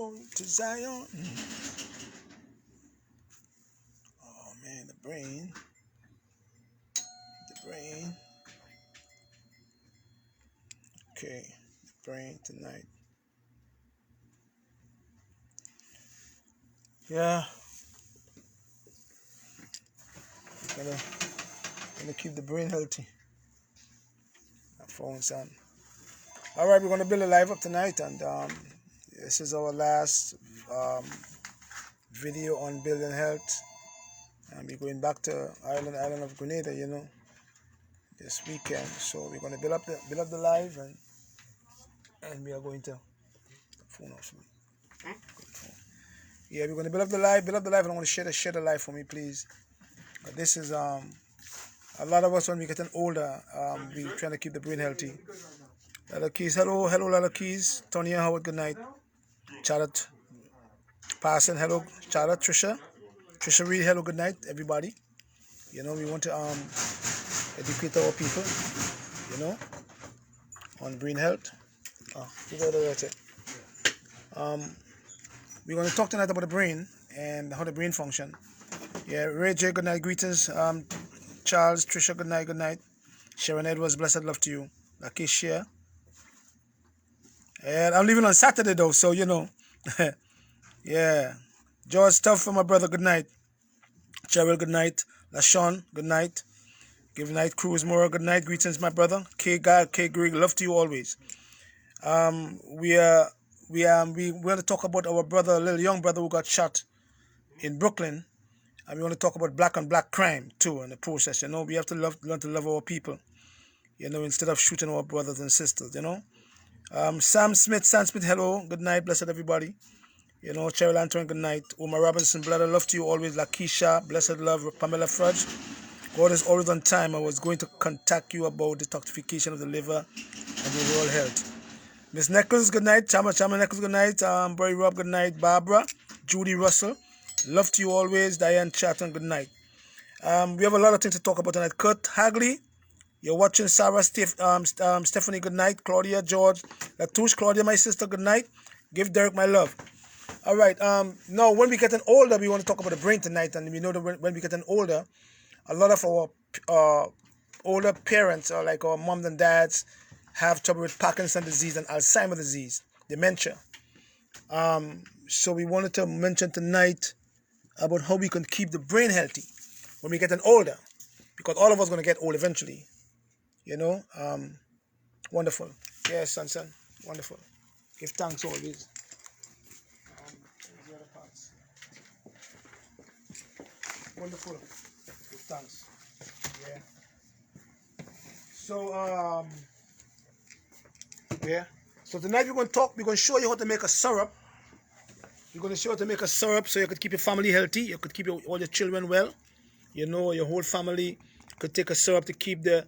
going to Zion. Oh man, the brain. Okay, the brain tonight. Yeah, gonna keep the brain healthy. My phone's on. All right, we're gonna build a live up tonight, and this is our last video on building health. And we're going back to island of Grenada, this weekend. So we're gonna build up the live, and we are going to phone off me. Yeah, we're gonna build up the live, and I'm gonna share the live for me, please. This is a lot of us when we getting older, we trying to keep the brain healthy. Lala Keys, hello Lala Keys. Tonya Howard, good night. Charlotte Parson, hello. Charlotte, Trisha Reed, hello, good night, everybody. We want to educate our people, on brain health. We're going to talk tonight about the brain and how the brain function. Yeah, Ray J, good night, greetings. Charles, Trisha, good night. Sharon Edwards, blessed love to you. Lakeisha. And I'm leaving on Saturday though, so yeah. George Stuff for my brother, good night. Cheryl, good night. LaShawn, good night. Give night Cruz Mora, good night. Greetings, my brother. K Greg, love to you always. We want to talk about our brother, a little young brother who got shot in Brooklyn, and we want to talk about black on black crime too in the process. We have to learn to love our people, instead of shooting our brothers and sisters. Sam Smith, hello, good night, blessed everybody. Cheryl Antoine, good night. Omar Robinson, blood, love to you always. Lakeisha, blessed love. Pamela Fudge, God is always on time. I was going to contact you about detoxification of the liver and overall health. Miss Nichols, good night. Chama Nichols, good night. Bray Rob, good night. Barbara, Judy Russell, love to you always. Diane Chatton, good night. We have a lot of things to talk about tonight. Kurt Hagley, you're watching. Sarah, Stephanie, good night. Claudia, George, Latouche, Claudia, my sister, good night. Give Derek my love. All right. Now, when we getting older, we want to talk about the brain tonight, and we know that when we getting older, a lot of our older parents, or like our moms and dads, have trouble with Parkinson's disease and Alzheimer's disease, dementia. So we wanted to mention tonight about how we can keep the brain healthy when we getting older, because all of us are going to get old eventually. Wonderful. Yes, son. Wonderful. Give thanks always. The other parts. Wonderful. Give thanks. Yeah. So So tonight we're going to show you how to make a syrup. We're going to show you how to make a syrup so you could keep your family healthy. You could keep all your children well. Your whole family could take a syrup to keep the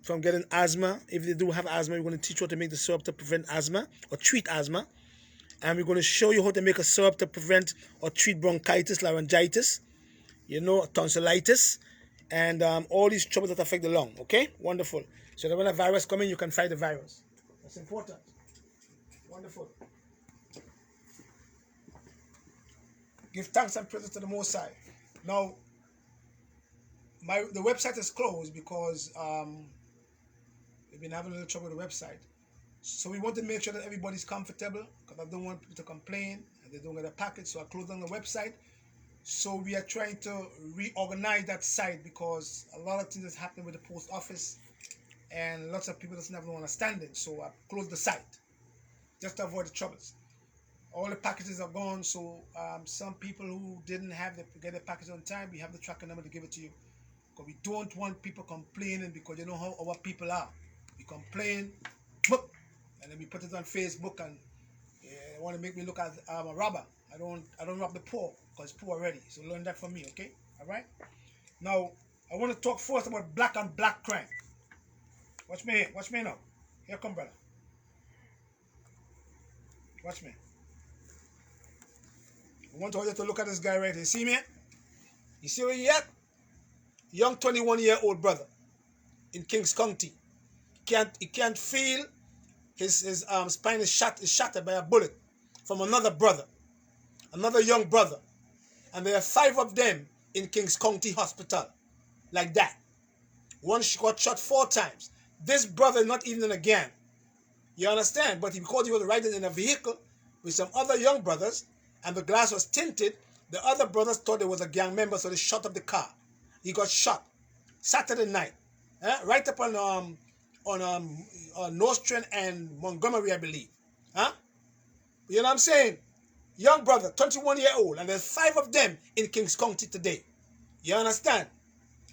from getting asthma. If they do have asthma, we're going to teach you how to make the syrup to prevent asthma or treat asthma. And we're going to show you how to make a syrup to prevent or treat bronchitis, laryngitis, tonsillitis, and all these troubles that affect the lung. Okay? Wonderful. So that when a virus comes in, you can fight the virus. That's important. Wonderful. Give thanks and praise to the Most High. Now, the website is closed because we've been having a little trouble with the website. So we want to make sure that everybody's comfortable, because I don't want people to complain and they don't get a package. So I closed down the website. So we are trying to reorganize that site, because a lot of things is happening with the post office and lots of people doesn't have no understanding. So I closed the site just to avoid the troubles. All the packages are gone, so some people who didn't get the package on time, we have the tracking number to give it to you. Because we don't want people complaining, because you know how our people are. We complain, and then we put it on Facebook, and they want to make me look as I'm a robber. I don't rob the poor, because poor already. So learn that from me, okay? All right? Now, I want to talk first about black on black crime. Watch me now. Here come, brother. Watch me. I want you to look at this guy right here. See me? You see where he at? Young 21-year-old brother in Kings County. He can't feel his spine is shattered by a bullet from another brother, another young brother. And there are 5 of them in Kings County Hospital. Like that. One got shot 4 times. This brother is not even in a gang. You understand? But because he was riding in a vehicle with some other young brothers and the glass was tinted, the other brothers thought there was a gang member, so they shot up the car. He got shot Saturday night, right up on Nostrand and Montgomery, I believe. You know what I'm saying? Young brother, 21-year-old, and there's 5 of them in Kings County today. You understand?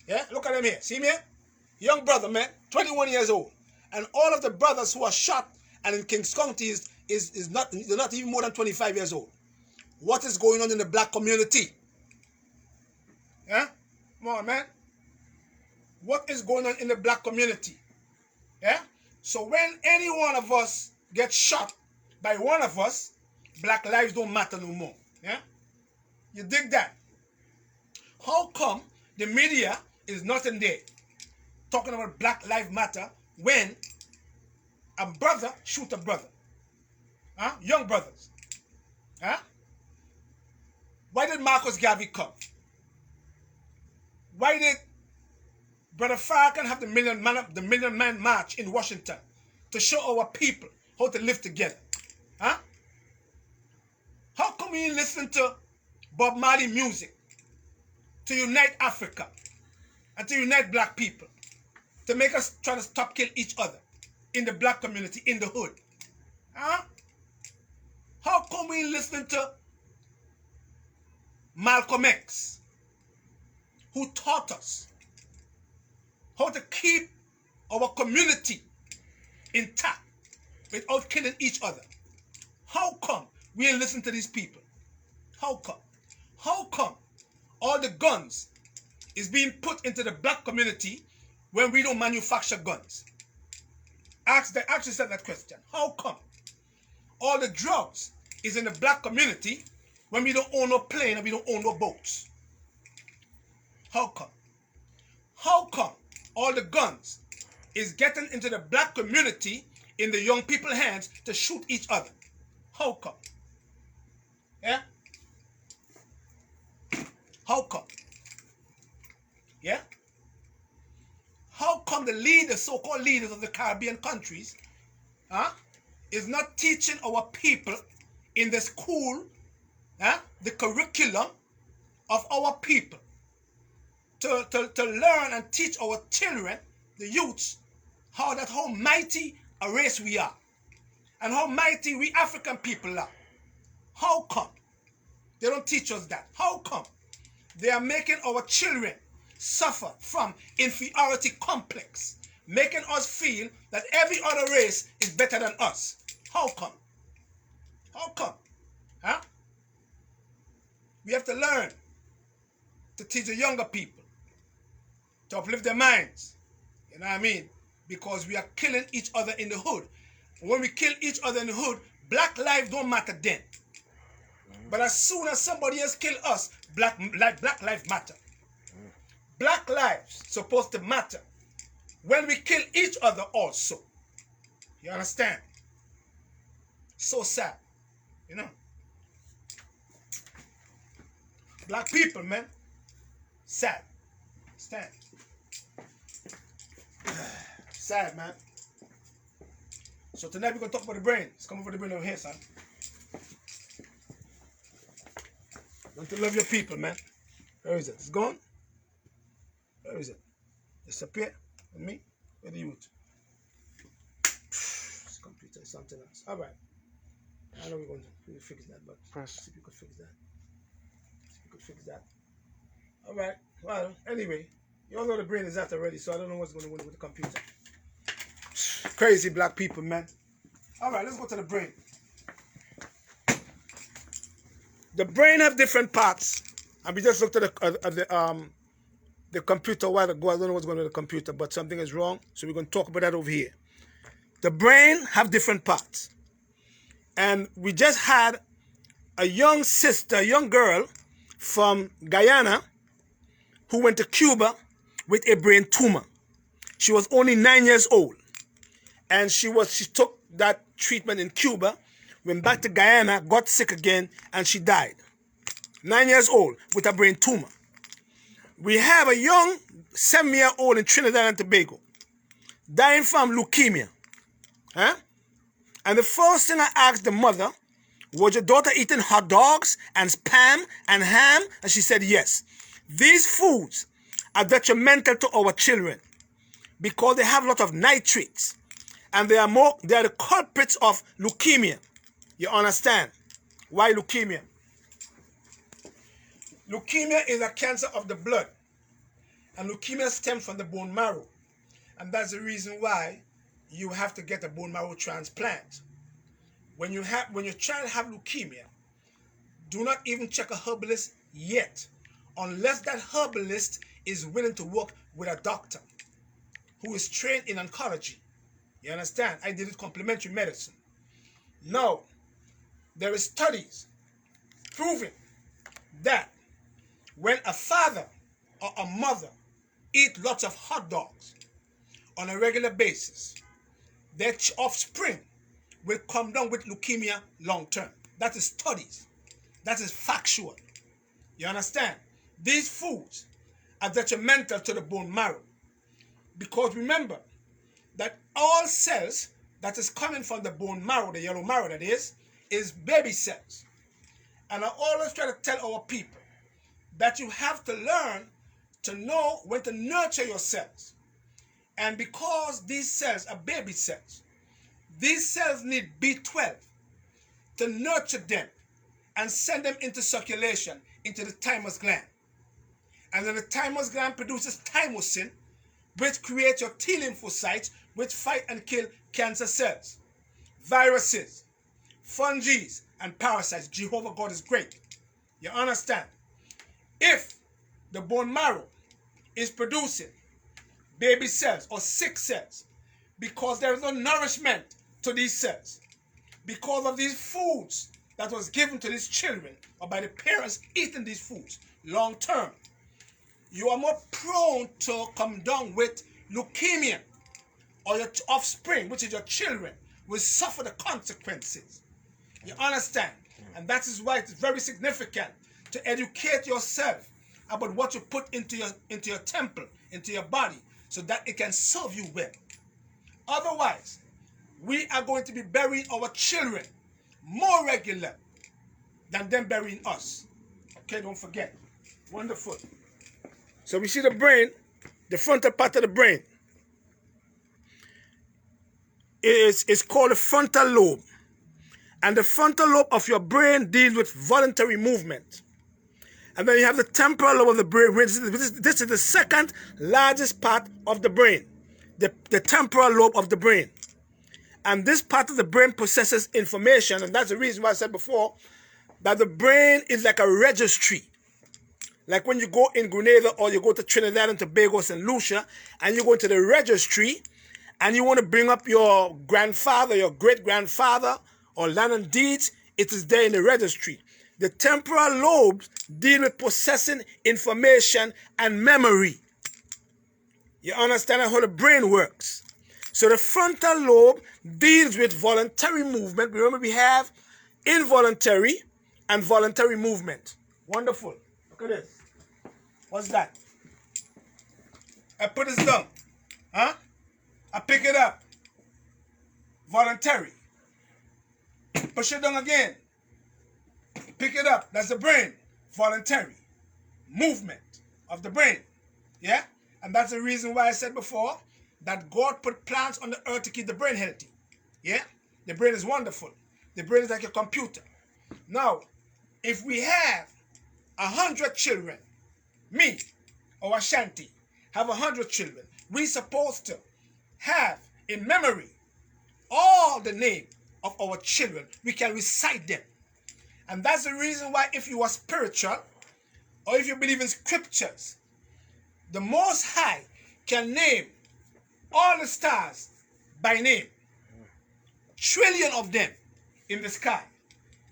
Yeah, look at him here. See me here? Young brother, man, 21 years old. And all of the brothers who are shot and in Kings County they're not even more than 25 years old. What is going on in the black community? Yeah? Come on, man. What is going on in the black community? Yeah? So when any one of us gets shot by one of us, black lives don't matter no more. Yeah? You dig that? How come the media is not in there talking about Black Lives Matter when a brother shoot a brother? Young brothers. Why did Marcus Garvey come? Why did Brother Farrakhan have the Million Man March in Washington to show our people how to live together? How come we listen to Bob Marley music to unite Africa and to unite black people, to make us try to stop kill each other in the black community, in the hood? How come we listen to Malcolm X, who taught us how to keep our community intact without killing each other? How come we ain't listen to these people? How come? How come all the guns is being put into the black community when we don't manufacture guns? Ask yourself that question. How come all the drugs is in the black community when we don't own no plane and we don't own no boats? How come? How come all the guns is getting into the black community in the young people's hands to shoot each other? How come? Yeah? How come? Yeah? How come the leaders, so-called leaders of the Caribbean countries, is not teaching our people in the school, the curriculum of our people to learn and teach our children, the youths, how mighty a race we are and how mighty we African people are? How come they don't teach us that? How come they are making our children suffer from inferiority complex, making us feel that every other race is better than us? How come? How come? We have to learn to teach the younger people, to uplift their minds. You know what I mean? Because we are killing each other in the hood. When we kill each other in the hood, black lives don't matter then. But as soon as somebody else kill us, black lives matter. Black lives supposed to matter when we kill each other also. You understand? So sad, you know. Black people, man. Sad. Stand. Sad, man. So tonight we're going to talk about the brain. Let's come over the brain over here, son. Learn to love your people, man. Where is it? It's gone? Where is it? Disappear? With me? Where the youth? This computer is something else. All right. I know we're going to fix that, but see if you could fix that. See if you could fix that. All right. Well, anyway, you all know the brain is that already, so I don't know what's going on with the computer. Crazy black people, man. All right, let's go to the brain. The brain have different parts, and we just looked at the computer a while ago. I don't know what's going on with the computer, but something is wrong, so we're going to talk about that over here. The brain have different parts, and we just had a young sister, a young girl from Guyana who went to Cuba with a brain tumor. She was only 9 years old, and she took that treatment in Cuba went back to Guyana, got sick again, and she died. 9 years old with a brain tumor. We have a young 7-year-old in Trinidad and Tobago dying from leukemia. Huh? And the first thing I asked the mother, was your daughter eating hot dogs and spam and ham? And she said yes. These foods are detrimental to our children because they have a lot of nitrates, and they are the culprits of leukemia. You understand? Why leukemia? Leukemia is a cancer of the blood, and leukemia stems from the bone marrow, and that's the reason why you have to get a bone marrow transplant. When your child have leukemia, do not even check a herbalist yet, unless that herbalist is willing to work with a doctor who is trained in oncology. You understand? I did it complementary medicine. Now, there is studies proving that when a father or a mother eat lots of hot dogs on a regular basis, their offspring will come down with leukemia long term. That is studies. That is factual. You understand? These foods are detrimental to the bone marrow, because remember that all cells that is coming from the bone marrow, the yellow marrow that is baby cells. And I always try to tell our people that you have to learn to know when to nurture your cells. And because these cells are baby cells, these cells need B12 to nurture them and send them into circulation, into the thymus gland. And then the thymus gland produces thymosin, which creates your T lymphocytes, which fight and kill cancer cells, viruses, fungi, and parasites. Jehovah God is great. You understand? If the bone marrow is producing baby cells or sick cells because there is no nourishment to these cells, because of these foods that was given to these children or by the parents eating these foods long term, you are more prone to come down with leukemia, or your offspring, which is your children, will suffer the consequences. You understand? And that is why it's very significant to educate yourself about what you put into your temple, into your body, so that it can serve you well. Otherwise, we are going to be burying our children more regular than them burying us. Okay, don't forget. Wonderful. So we see the brain, the frontal part of the brain. It's called the frontal lobe. And the frontal lobe of your brain deals with voluntary movement. And then you have the temporal lobe of the brain. This is the second largest part of the brain, the temporal lobe of the brain. And this part of the brain processes information, and that's the reason why I said before that the brain is like a registry. Like when you go in Grenada or you go to Trinidad and Tobago, St. Lucia, and you go into the registry, and you want to bring up your grandfather, your great-grandfather, or land and deeds, it is there in the registry. The temporal lobes deal with processing information and memory. You understand how the brain works? So the frontal lobe deals with voluntary movement. Remember, we have involuntary and voluntary movement. Wonderful. Look at this. What's that? I put this down. Huh? I pick it up. Voluntary. Push it down again. Pick it up. That's the brain. Voluntary. Movement of the brain. Yeah? And that's the reason why I said before that God put plants on the earth to keep the brain healthy. Yeah? The brain is wonderful. The brain is like a computer. Now, if we have 100 children, me or Ashanti have 100 children, we're supposed to have in memory all the name of our children. We can recite them. And that's the reason why if you are spiritual or if you believe in scriptures, the Most High can name all the stars by name. Trillion of them in the sky.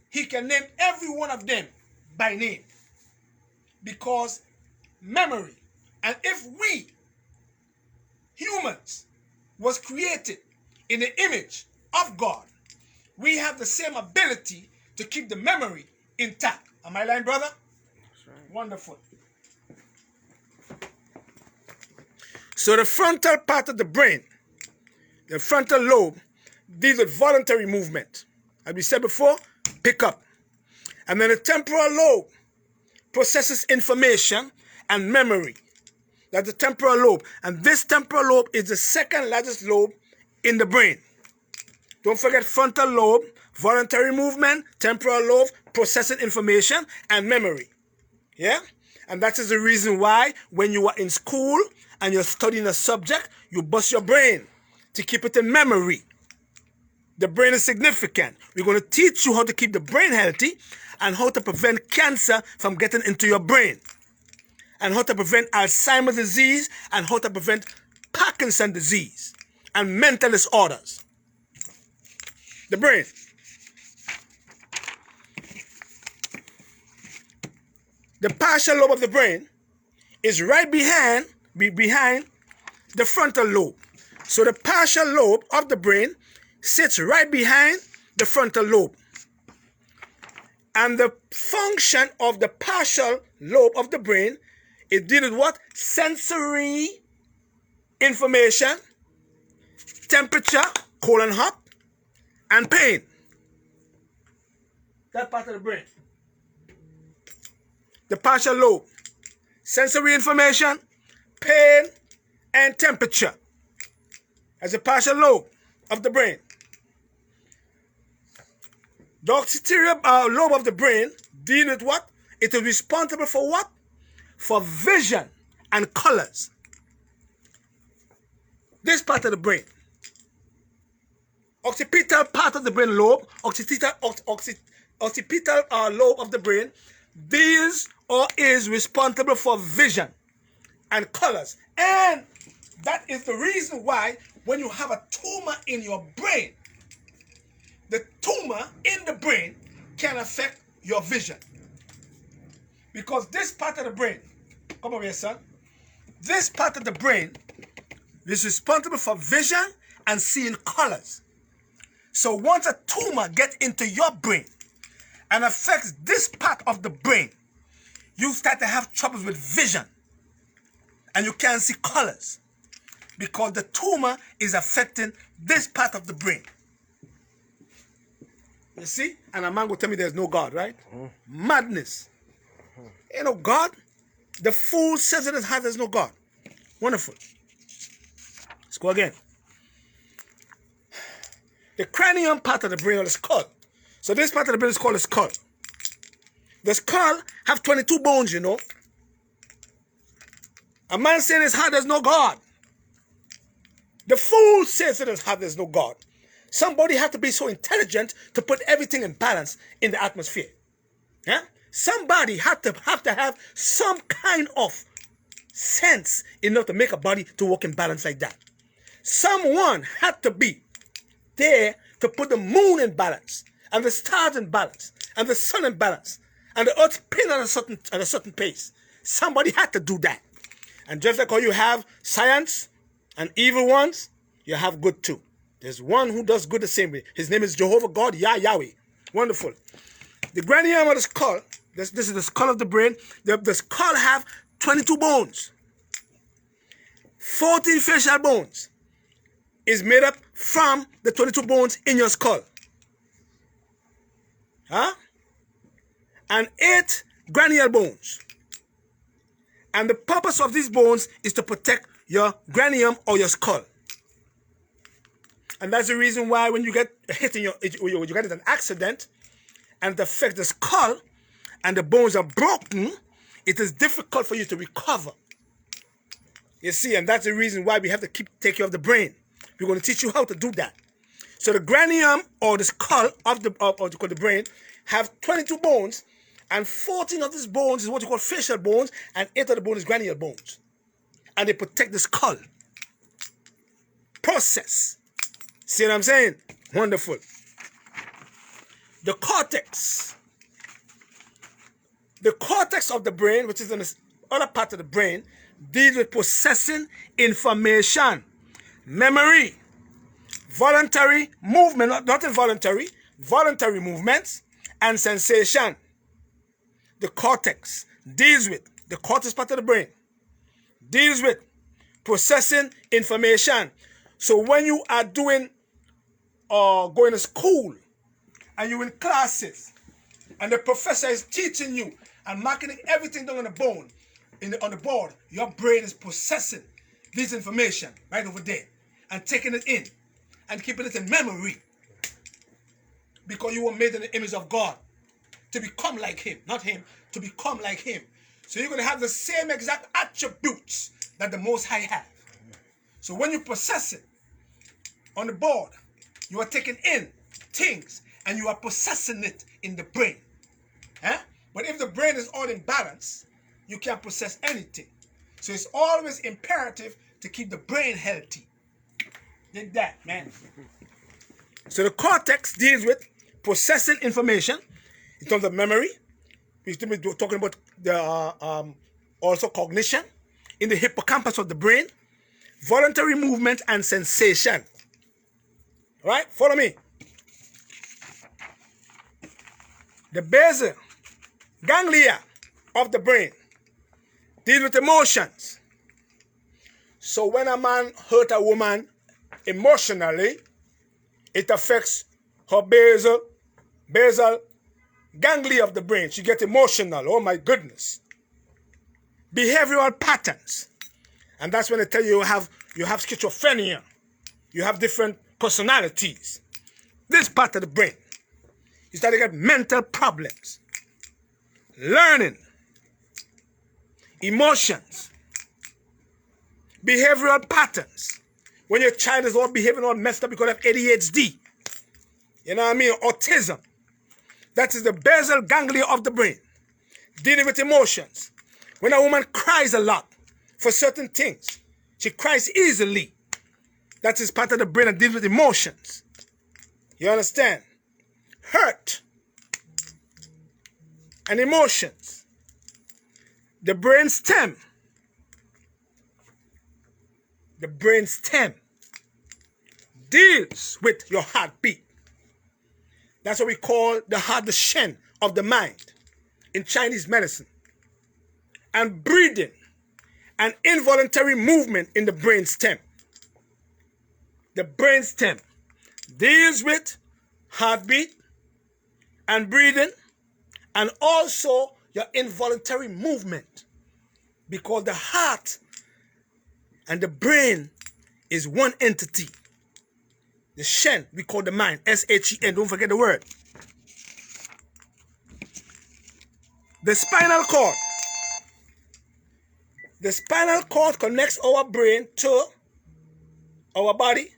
He can name every one of them by name. Because memory. And if we, humans, was created in the image of God, we have the same ability to keep the memory intact. Am I lying, brother? That's right. Wonderful. So the frontal part of the brain, the frontal lobe, deals with voluntary movement. As we said before, pick up. And then the temporal lobe processes information and memory. That's the temporal lobe. And this temporal lobe is the second largest lobe in the brain. Don't forget frontal lobe, voluntary movement, temporal lobe, processing information, and memory. Yeah? And that is the reason why when you are in school and you're studying a subject, you bust your brain to keep it in memory. The brain is significant. We're going to teach you how to keep the brain healthy and how to prevent cancer from getting into your brain, and how to prevent Alzheimer's disease, and how to prevent Parkinson's disease and mental disorders. The brain. The partial lobe of the brain is right behind the frontal lobe. So the partial lobe of the brain sits right behind the frontal lobe. And the function of the partial lobe of the brain is dealing with what? Sensory information, temperature, cold and hot, and pain. That part of the brain. The partial lobe. Sensory information, pain, and temperature. As a partial lobe of the brain. The occipital lobe of the brain deals with what? It is responsible for what? For vision and colors. This part of the brain. Occipital part of the brain lobe, occipital lobe of the brain deals or is responsible for vision and colors. And that is the reason why when you have a tumor in your brain, the tumor in the brain can affect your vision. Because this part of the brain, come over here, son. This part of the brain is responsible for vision and seeing colors. So once a tumor gets into your brain and affects this part of the brain, you start to have troubles with vision. And you can't see colors. Because the tumor is affecting this part of the brain. You see? And a man will tell me there's no God, right? Madness. Ain't no God. The fool says in his heart there's no God. Wonderful. Let's go again. The cranium part of the brain, or the skull. So this part of the brain is called the skull. The skull have 22 bones, you know. A man saying in his heart there's no God. The fool says in his heart there's no God. Somebody has to be so intelligent to put everything in balance in the atmosphere. Yeah? Somebody have to have some kind of sense enough to make a body to work in balance like that. Someone had to be there to put the moon in balance, and the stars in balance, and the sun in balance, and the earth spin at a certain pace. Somebody had to do that. And just like how you have science and evil ones, you have good too. There's one who does good the same way. His name is Jehovah God, Yahweh. Wonderful. The cranium of the skull, this is the skull of the brain. The skull have 22 bones. 14 facial bones is made up from the 22 bones in your skull. Huh? And 8 cranial bones. And the purpose of these bones is to protect your cranium or your skull. And that's the reason why when you get hit in you get in an accident and it affects the skull and the bones are broken, it is difficult for you to recover. You see, and that's the reason why we have to take care of the brain. We're going to teach you how to do that. So the cranium or the skull of the brain have 22 bones, and 14 of these bones is what you call facial bones, and 8 of the bones is cranial bones. And they protect the skull. Process. See what I'm saying? Wonderful. The cortex. The cortex of the brain, which is in the other part of the brain, deals with processing information, memory, voluntary movement, not involuntary, voluntary movements, and sensation. The cortex deals with, the cortex part of the brain, deals with processing information. So when you are doing going to school and you're in classes and the professor is teaching you and marking everything down on the bone, on the board, your brain is processing this information right over there and taking it in and keeping it in memory, because you were made in the image of God to become like him, not him, to become like him. So you're going to have the same exact attributes that the Most High have. So when you process it on the board, you are taking in things and you are processing it in the brain. But if the brain is all in balance, you can't process anything. So it's always imperative to keep the brain healthy. Dig that, man. So the cortex deals with processing information in terms of memory. We're talking about the also cognition in the hippocampus of the brain, voluntary movement and sensation. Right? Follow me. The basal ganglia of the brain deal with emotions. So when a man hurt a woman emotionally, it affects her basal ganglia of the brain. She gets emotional. Oh my goodness. Behavioral patterns. And that's when they tell you you have schizophrenia. You have different personalities. This part of the brain. You start to get mental problems. Learning. Emotions. Behavioral patterns. When your child is all behaving all messed up because of ADHD. You know what I mean? Autism. That is the basal ganglia of the brain. Dealing with emotions. When a woman cries a lot for certain things, she cries easily. That is part of the brain that deals with emotions. You understand? Hurt and emotions. The brain stem. The brain stem deals with your heartbeat. That's what we call the heart, the shen of the mind in Chinese medicine. And breathing and involuntary movement in the brain stem. The brain stem deals with heartbeat and breathing and also your involuntary movement, because the heart and the brain is one entity. The Shen, we call the mind, S-H-E-N, don't forget the word. The spinal cord. The spinal cord connects our brain to our body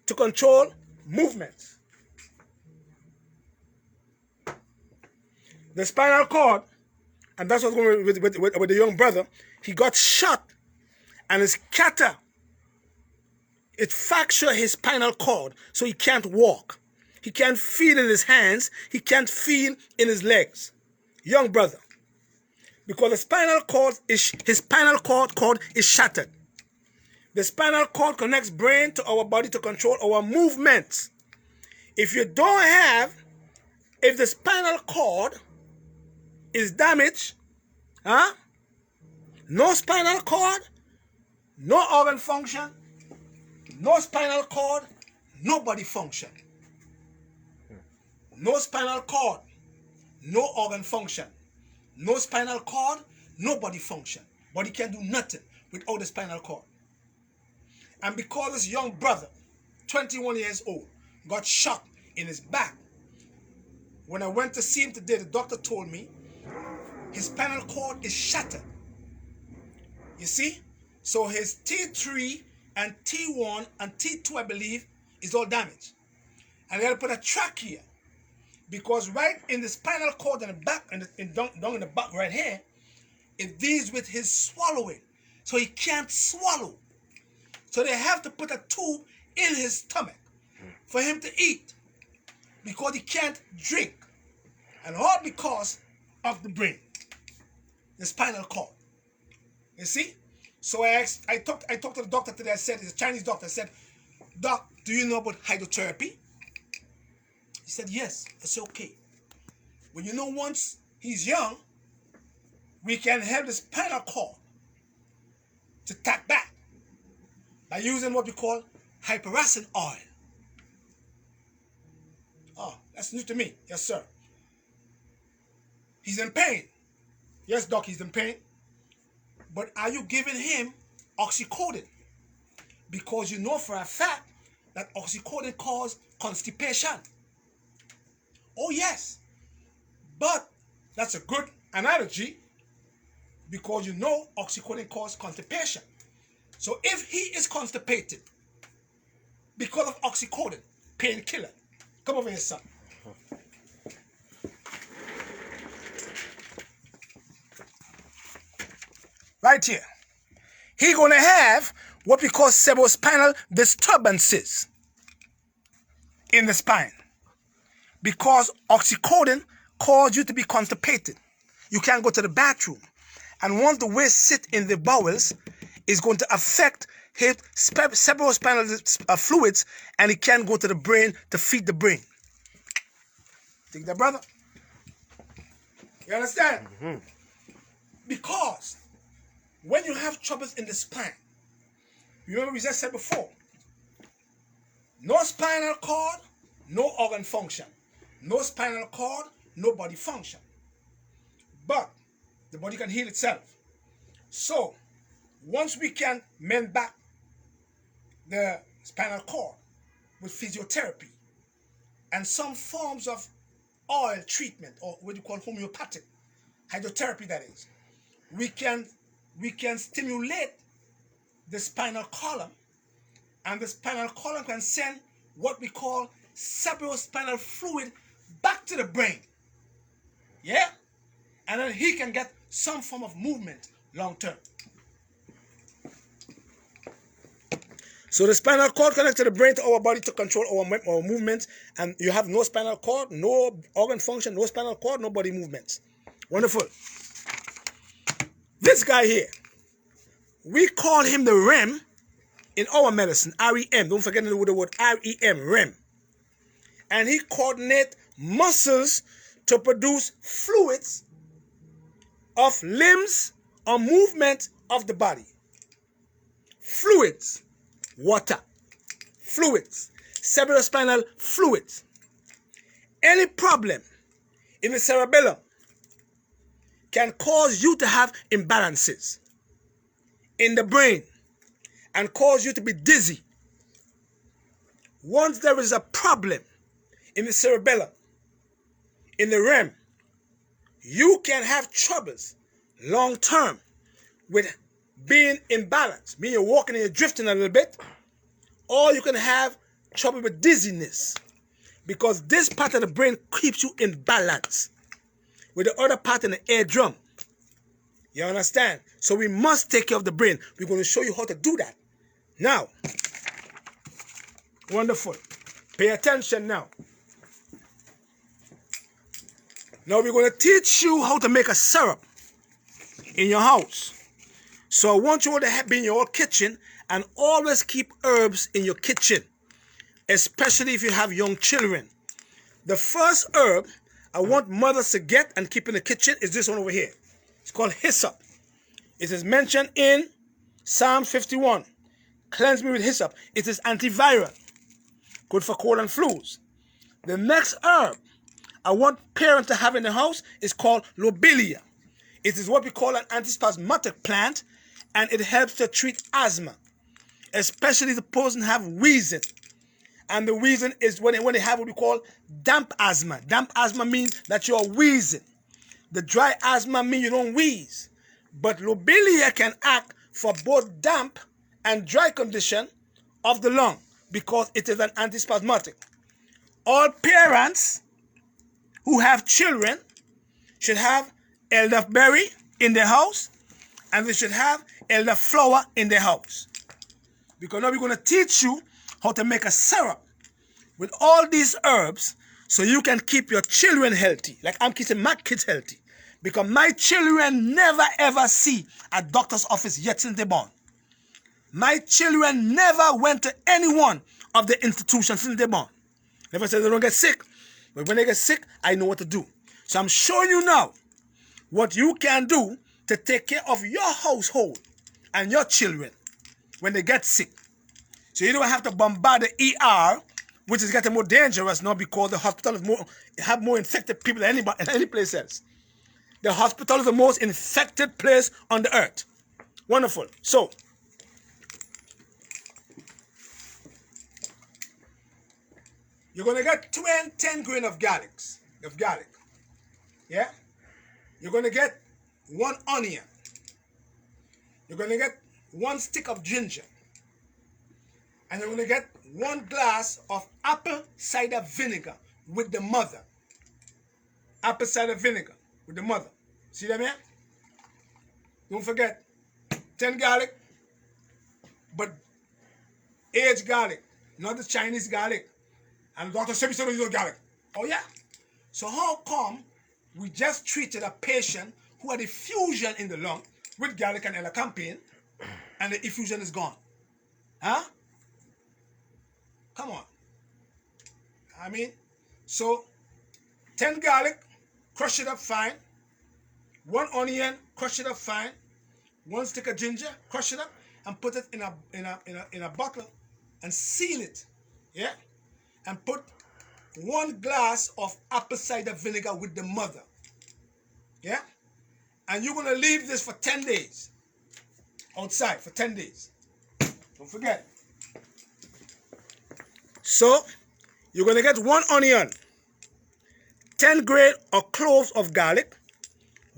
to control movements. The spinal cord, and that's what's going on with the young brother. He got shot and his cutter, it fractured his spinal cord, so he can't walk. He can't feel in his hands. He can't feel in his legs. Young brother. Because the spinal cord is, his spinal cord is shattered. The spinal cord connects brain to our body to control our movements. If you don't have, if the spinal cord is damaged, no spinal cord, no organ function, no spinal cord, no body function. No spinal cord, no organ function. No spinal cord, no body function. Body can't do nothing without the spinal cord. And because this young brother, 21 years old, got shot in his back, when I went to see him today, the doctor told me his spinal cord is shattered. You see? So his T3 and T1 and T2, I believe, is all damaged. And they had to put a trachea, because right in the spinal cord in the back, down in the back right here, it deals with his swallowing. So he can't swallow. So they have to put a tube in his stomach for him to eat, because he can't drink. And all because of the brain, the spinal cord. You see? So I talked to the doctor today. I said, it's a Chinese doctor. I said, Doc, do you know about hydrotherapy? He He said, yes, it's okay. But you know, once he's young, we can help the spinal cord to tap back by using what we call hyperacin oil. Oh, that's new to me. Yes, sir. He's in pain. Yes, doc, he's in pain. But are you giving him oxycodone? Because you know for a fact that oxycodone causes constipation. Oh, yes. But that's a good analogy because you know oxycodone causes constipation. So if he is constipated because of oxycodone, painkiller, come over here, son. Right here. He's going to have what we call cerebrospinal disturbances in the spine because oxycodone causes you to be constipated. You can't go to the bathroom. And once the waste sits in the bowels, it's going to affect his cerebrospinal fluids, and it can't go to the brain to feed the brain. Think that, brother? You understand? Mm-hmm. Because when you have troubles in the spine, remember we just said before, no spinal cord, no organ function. No spinal cord, no body function. But the body can heal itself. So, once we can mend back the spinal cord with physiotherapy and some forms of oil treatment, or what you call homeopathic, hydrotherapy that is, we can stimulate the spinal column, and the spinal column can send what we call cerebrospinal fluid back to the brain. Yeah? And then he can get some form of movement long term. So the spinal cord connects to the brain to our body to control our movements, and you have no spinal cord, no organ function, no spinal cord, no body movements. Wonderful. This guy here, we call him the REM in our medicine, REM. Don't forget the word REM, REM. And he coordinates muscles to produce fluids of limbs or movement of the body. Fluids, water, fluids, cerebrospinal fluids. Any problem in the cerebellum can cause you to have imbalances in the brain and cause you to be dizzy. Once there is a problem in the cerebellum, in the REM, you can have troubles long term with being imbalanced, meaning you're walking and you're drifting a little bit, or you can have trouble with dizziness because this part of the brain keeps you in balance with the other part in the eardrum. You understand? So we must take care of the brain. We're going to show you how to do that. Now, wonderful. Pay attention now. Now we're going to teach you how to make a syrup in your house. So I want you all to be in your kitchen and always keep herbs in your kitchen, especially if you have young children. The first herb I want mothers to get and keep in the kitchen is this one over here. It's called hyssop. It is mentioned in Psalm 51. Cleanse me with hyssop. It is antiviral. Good for cold and flus. The next herb I want parents to have in the house is called lobelia. It is what we call an antispasmodic plant, and it helps to treat asthma, especially the person have wheezing. And the wheezing is when they have what we call damp asthma. Damp asthma means that you're wheezing. The dry asthma means you don't wheeze. But lobelia can act for both damp and dry condition of the lung because it is an antispasmodic. All parents who have children should have elderberry in their house, and they should have elderflower in their house. Because now we're going to teach you how to make a syrup with all these herbs so you can keep your children healthy. Like I'm keeping my kids healthy. Because my children never ever see a doctor's office yet since they're born. My children never went to any one of the institutions since they're born. Never said they don't get sick. But when they get sick, I know what to do. So I'm showing you now what you can do to take care of your household and your children when they get sick. So you don't have to bombard the ER, which is getting more dangerous now because the hospital is have more infected people than any place else. The hospital is the most infected place on the earth. Wonderful. So, you're going to get 10 grains of garlic. Yeah? You're going to get 1 onion. You're going to get 1 stick of ginger. And you're going to get 1 glass of apple cider vinegar with the mother. Apple cider vinegar with the mother. See that, man? Don't forget, 10 garlic, but aged garlic, not the Chinese garlic. And Dr. Sebi said, use garlic. Oh, yeah? So how come we just treated a patient who had effusion in the lung with garlic and elecampane, and the effusion is gone? Huh? Come on. I mean, so 10 garlic, crush it up fine. 1 onion, crush it up fine. 1 stick of ginger, crush it up, and put it in a bottle and seal it. Yeah? And put 1 glass of apple cider vinegar with the mother. Yeah? And you're going to leave this for 10 days. Outside for 10 days. Don't forget. So, you're going to get 1 onion, 10 grains or cloves of garlic,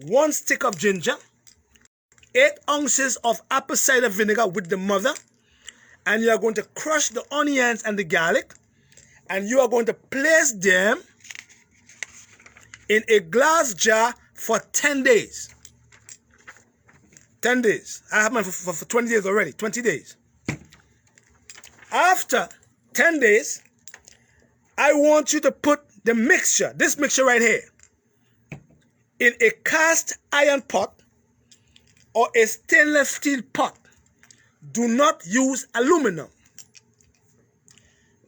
1 stick of ginger, 8 ounces of apple cider vinegar with the mother, and you are going to crush the onions and the garlic, and you are going to place them in a glass jar for 10 days. 10 days. I have mine for 20 days already. 20 days. After 10 days, I want you to put the mixture, this mixture right here, in a cast iron pot or a stainless steel pot. Do not use aluminum.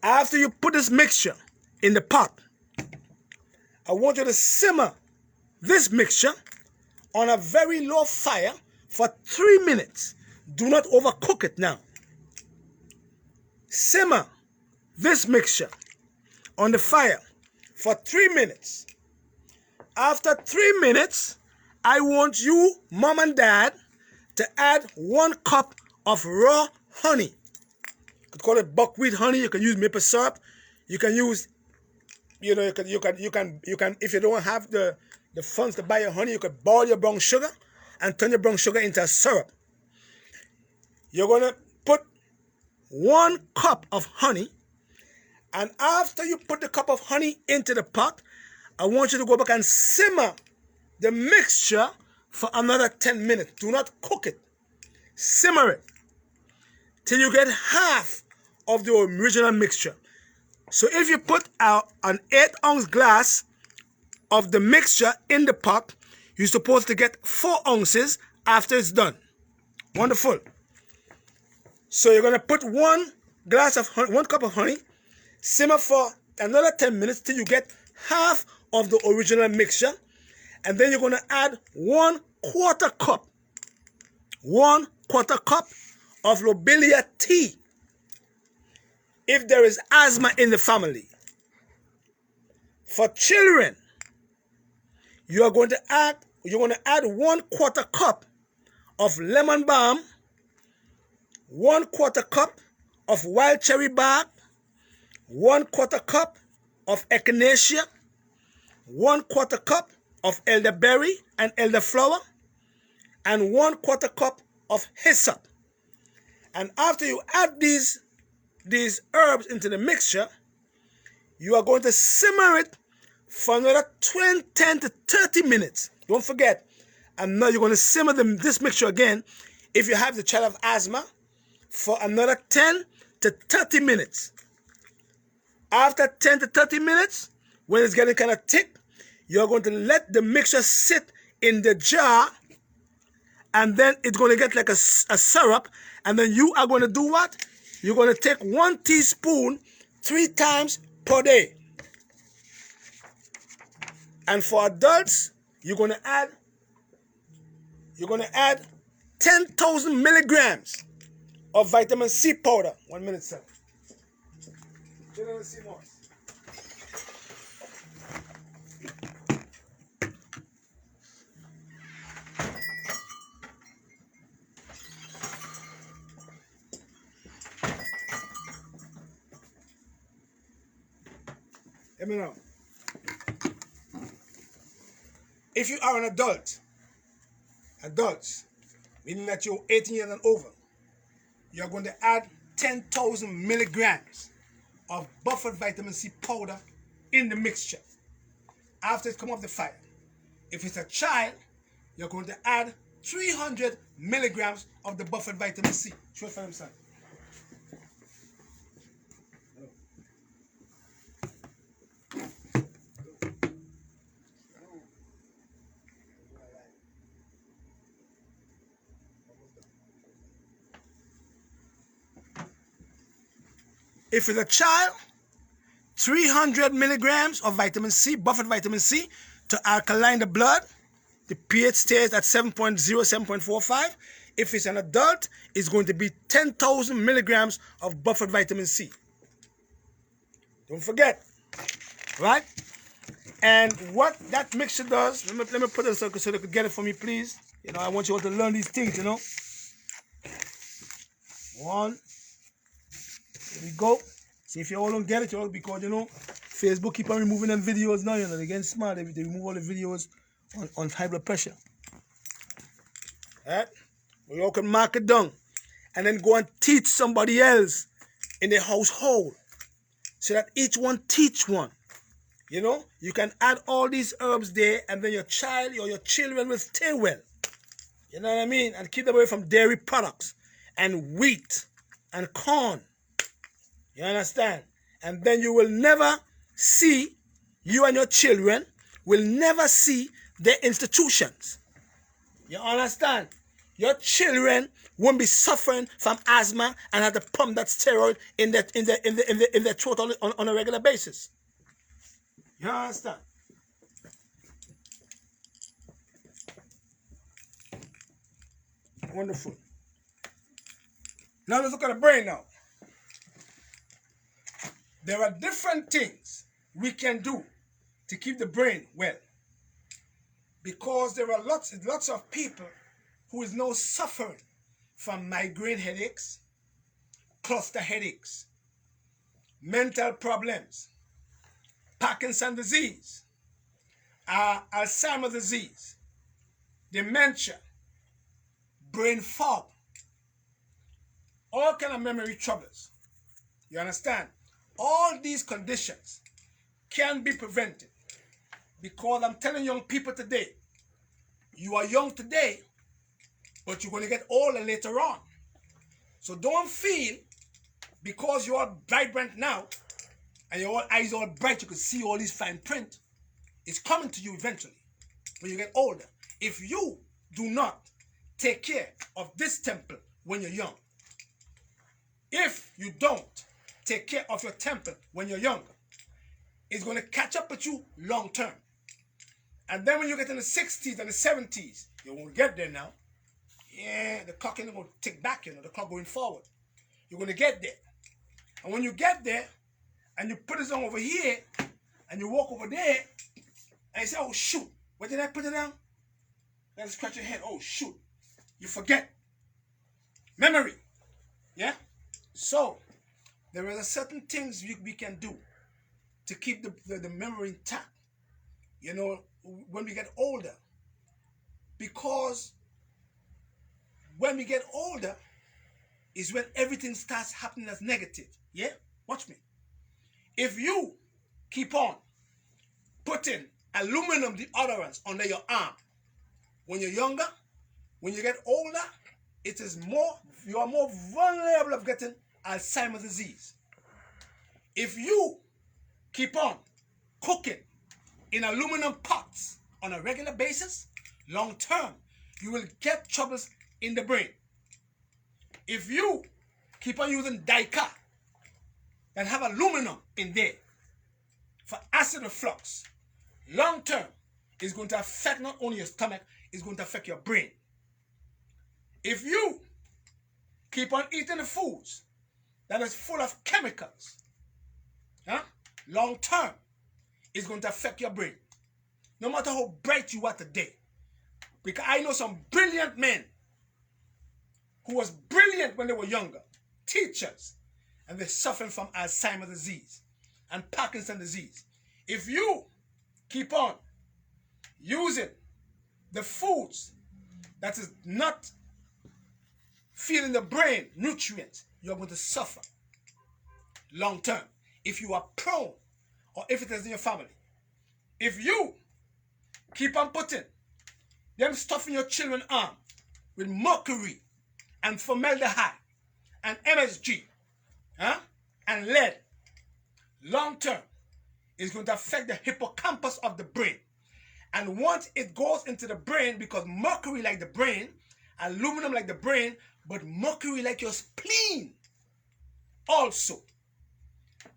After you put this mixture in the pot, I want you to simmer this mixture on a very low fire for 3 minutes. Do not overcook it now. Simmer this mixture on the fire for 3 minutes. After 3 minutes, I want you, mom and dad, to add 1 cup of raw honey. You could call it buckwheat honey. You can use maple syrup. You can use, you can, if you don't have the funds to buy your honey, you could boil your brown sugar and turn your brown sugar into a syrup. You're going to put 1 cup of honey, and after you put the cup of honey into the pot, I want you to go back and simmer the mixture for another 10 minutes. Do not cook it. Simmer it till you get half of the original mixture. So if you put an 8-ounce glass of the mixture in the pot, you're supposed to get 4 ounces after it's done. Wonderful. So you're going to put 1 cup of honey, simmer for another 10 minutes till you get half of the original mixture, and then you're going to add 1/4 cup, 1/4 cup of lobelia tea. If there is asthma in the family, for children, you're going to add 1/4 cup of lemon balm, 1/4 cup of wild cherry bark, 1/4 cup of echinacea, 1/4 cup of elderberry and elderflower, and 1/4 cup of hyssop. And after you add these herbs into the mixture, you are going to simmer it for another 10 to 30 minutes. Don't forget. And now you're going to simmer this mixture again, if you have the child of asthma, for another 10 to 30 minutes. After 10 to 30 minutes, when it's getting kind of thick, you're going to let the mixture sit in the jar, and then it's going to get like a syrup, and then you are going to do what? You're going to take 1 teaspoon 3 times per day. And for adults, you're gonna add 10,000 milligrams of vitamin C powder. 1 minute, sir. Let me know. If you are an adults, meaning that you're 18 years and over, you're going to add 10,000 milligrams of buffered vitamin C powder in the mixture after it comes off the fire. If it's a child, you're going to add 300 milligrams of the buffered vitamin C. Show it for them, son. If it's a child, 300 milligrams of vitamin C, buffered vitamin C, to alkaline the blood. The pH stays at 7.0, 7.45. If it's an adult, it's going to be 10,000 milligrams of buffered vitamin C. Don't forget, right? And what that mixture does, let me put it so they could get it for me, please. You know, I want you all to learn these things, you know. One. Here we go. See if you all don't get it, y'all, because, you know, Facebook keep on removing them videos now, you know. They're getting smart. They remove all the videos on high blood pressure. Alright? We all can mark it down. And then go and teach somebody else in the household. So that each one teach one. You know? You can add all these herbs there, and then your child or your children will stay well. You know what I mean? And keep them away from dairy products and wheat and corn. You understand? And then you will never see, you and your children will never see their institutions. You understand? Your children won't be suffering from asthma and have to pump that steroid in their throat on a regular basis. You understand? Wonderful. Now let's look at the brain now. There are different things we can do to keep the brain well. Because there are lots of people who is now suffering from migraine headaches, cluster headaches, mental problems, Parkinson's disease, Alzheimer's disease, dementia, brain fog, all kind of memory troubles. You understand? All these conditions can be prevented because I'm telling young people today, you are young today, but you're going to get older later on. So don't feel because you are vibrant now and your eyes are all bright, you can see all these fine print. It's coming to you eventually when you get older. If you do not take care of this temple when you're young, if you don't take care of your temple when you're younger, it's going to catch up with you long term. And then when you get in the 60s and the 70s, you won't get there now. Yeah, the clock ain't going to tick back, you know, the clock going forward. You're going to get there. And when you get there, and you put it on over here, and you walk over there, and you say, oh, shoot, where did I put it down? Then scratch your head, oh, shoot. You forget. Memory. Yeah? So, there are certain things we can do to keep the memory intact, you know, when we get older. Because when we get older is when everything starts happening as negative. Yeah? Watch me. If you keep on putting aluminum deodorants under your arm when you're younger, when you get older, you are more vulnerable of getting Alzheimer's disease. If you keep on cooking in aluminum pots on a regular basis, long term, you will get troubles in the brain. If you keep on using Dyka that have aluminum in there for acid reflux, long term, is going to affect not only your stomach, it's going to affect your brain. If you keep on eating the foods that is full of chemicals, long term, it's going to affect your brain. No matter how bright you are today. Because I know some brilliant men who was brilliant when they were younger, teachers, and they're suffering from Alzheimer's disease and Parkinson's disease. If you keep on using the foods that is not feeding the brain nutrients, you're going to suffer long term. If you are prone, or if it is in your family, if you keep on putting them stuff in your children's arm with mercury and formaldehyde and MSG and lead, long term, it's going to affect the hippocampus of the brain. And once it goes into the brain, because mercury like the brain, aluminum like the brain, but mercury like your spleen also.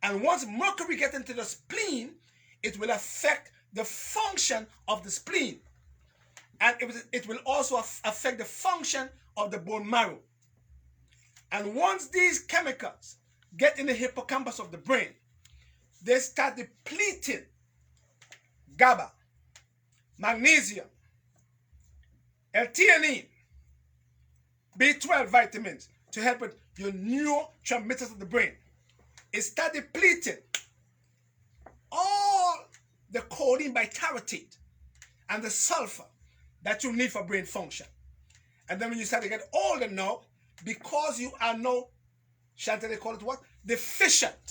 And once mercury gets into the spleen, it will affect the function of the spleen. And it will also affect the function of the bone marrow. And once these chemicals get in the hippocampus of the brain, they start depleting GABA, magnesium, L-theanine, B12 vitamins to help with your neurotransmitters of the brain. It starts depleting all the choline bitartrate and the sulfur that you need for brain function. And then when you start to get older now, because you are now, Chantal, they call it what? Deficiency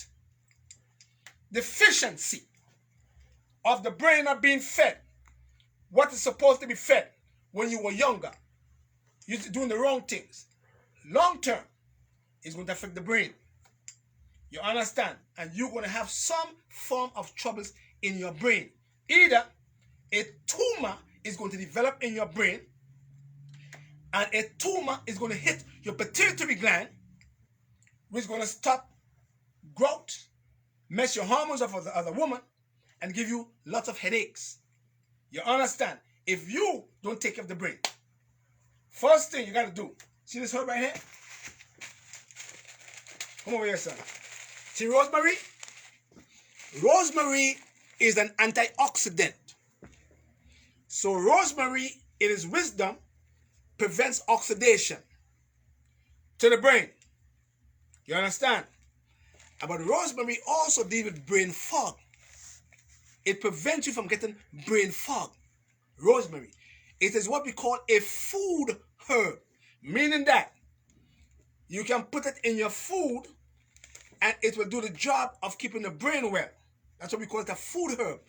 of the brain not being fed what is supposed to be fed when you were younger. You're doing the wrong things. Long term, it's going to affect the brain. You understand? And you're going to have some form of troubles in your brain. Either a tumor is going to develop in your brain, and a tumor is going to hit your pituitary gland, which is going to stop growth, mess your hormones up as a woman, and give you lots of headaches. You understand? If you don't take care of the brain, first thing you got to do, see this herb right here? Come over here, son. See rosemary? Rosemary is an antioxidant. So rosemary, in its wisdom, prevents oxidation to the brain. You understand? But rosemary also deals with brain fog. It prevents you from getting brain fog. Rosemary. It is what we call a food herb, meaning that you can put it in your food and it will do the job of keeping the brain well. That's what we call it, a food herb.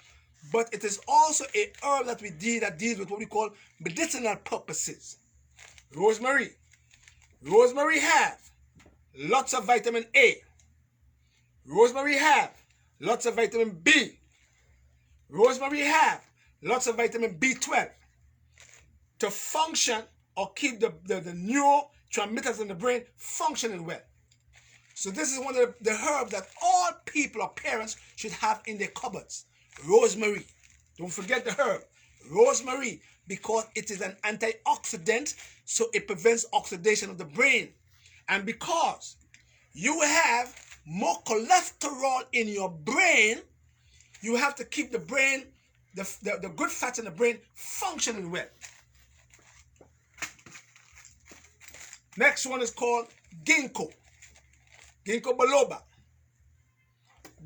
But it is also a herb that deals with what we call medicinal purposes. Rosemary. Rosemary have lots of vitamin A. Rosemary have lots of vitamin B. Rosemary have lots of vitamin B12 to function or keep the neurotransmitters in the brain functioning well. So this is one of the herbs that all people or parents should have in their cupboards. Rosemary. Don't forget the herb. Rosemary, because it is an antioxidant, so it prevents oxidation of the brain. And because you have more cholesterol in your brain, you have to keep the brain, the good fats in the brain functioning well. Next one is called ginkgo. Ginkgo biloba.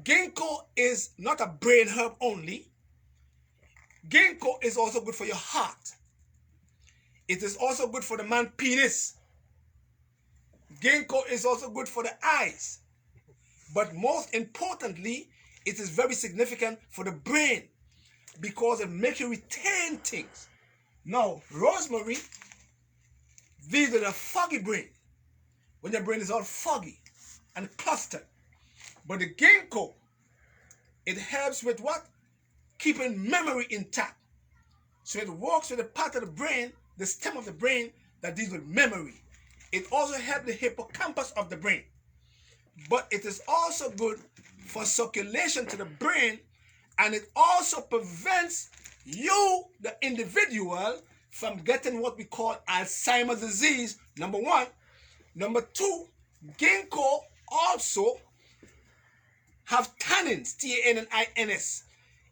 Ginkgo is not a brain herb only. Ginkgo is also good for your heart. It is also good for the man's penis. Ginkgo is also good for the eyes. But most importantly, it is very significant for the brain because it makes you retain things. Now, rosemary deals with a foggy brain, when your brain is all foggy and clustered. But the ginkgo, it helps with what? Keeping memory intact. So it works with the part of the brain, the stem of the brain that deals with memory. It also helps the hippocampus of the brain. But it is also good for circulation to the brain, and it also prevents you, the individual, from getting what we call Alzheimer's disease, number one. Number two, ginkgo also have tannins, T-A-N-N-I-N-S.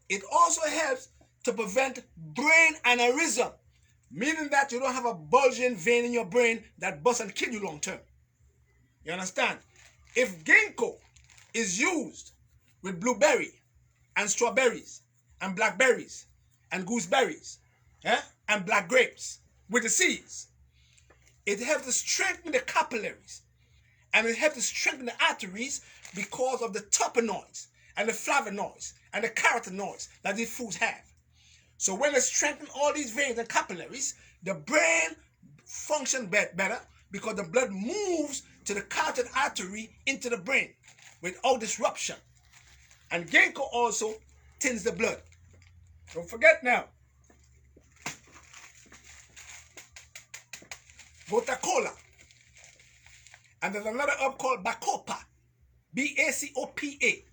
It also helps to prevent brain aneurysm, meaning that you don't have a bulging vein in your brain that busts and kill you long term. You understand? If ginkgo is used with blueberry and strawberries and blackberries and gooseberries, and black grapes with the seeds, it helps to strengthen the capillaries and it helps to strengthen the arteries because of the terpenoids and the flavonoids and the carotenoids that these foods have. So when they strengthen all these veins and capillaries, the brain functions better because the blood moves to the carotid artery into the brain without disruption. And ginkgo also thins the blood. Don't forget now, Gotacola. And there's another herb called Bacopa, B-A-C-O-P-A.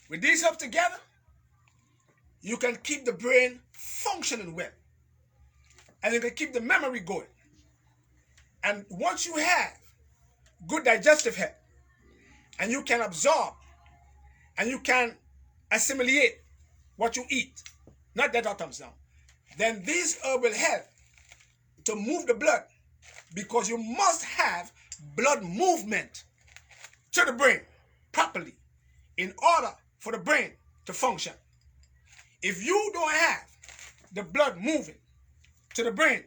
With these herbs together, you can keep the brain functioning well. And you can keep the memory going. And once you have good digestive health, and you can absorb, and you can assimilate what you eat, not that atoms now, then these herbs will help to move the blood, because you must have blood movement to the brain properly in order for the brain to function. If you don't have the blood moving to the brain,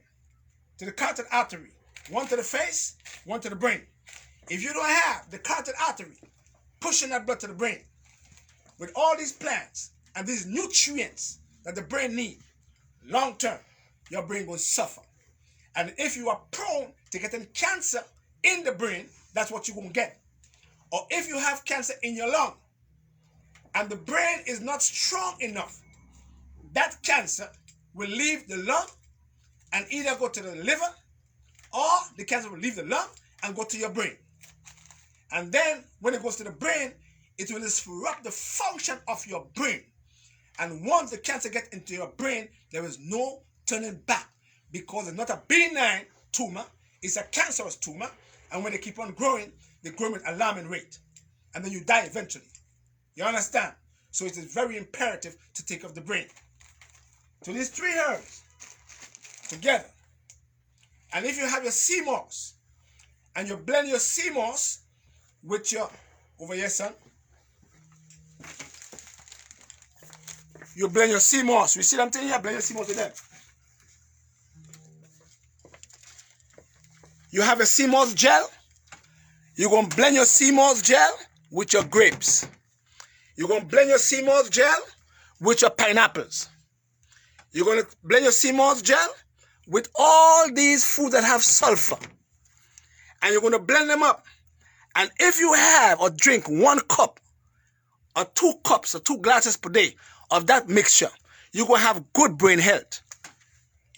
to the carotid artery, one to the face, one to the brain. If you don't have the carotid artery pushing that blood to the brain, with all these plants and these nutrients that the brain needs, long term, your brain will suffer. And if you are prone to getting cancer in the brain, that's what you're going to get. Or if you have cancer in your lung, and the brain is not strong enough, that cancer will leave the lung and either go to the liver, or the cancer will leave the lung and go to your brain. And then when it goes to the brain, it will disrupt the function of your brain. And once the cancer gets into your brain, there is no turning back, because it's not a benign tumor, it's a cancerous tumor. And when they keep on growing, they grow with alarming rate. And then you die eventually. You understand? So it is very imperative to take care of the brain. So these three herbs together. And if you have your sea moss, and you blend your sea moss with your, over here son, you blend your sea moss. You see what I'm telling you? Blend your sea moss with them. You have a sea moss gel. You're going to blend your sea moss gel with your grapes. You're going to blend your sea moss gel with your pineapples. You're going to blend your sea moss gel with all these foods that have sulfur. And you're going to blend them up. And if you have or drink 1 cup or 2 cups or 2 glasses per day of that mixture, you're going to have good brain health.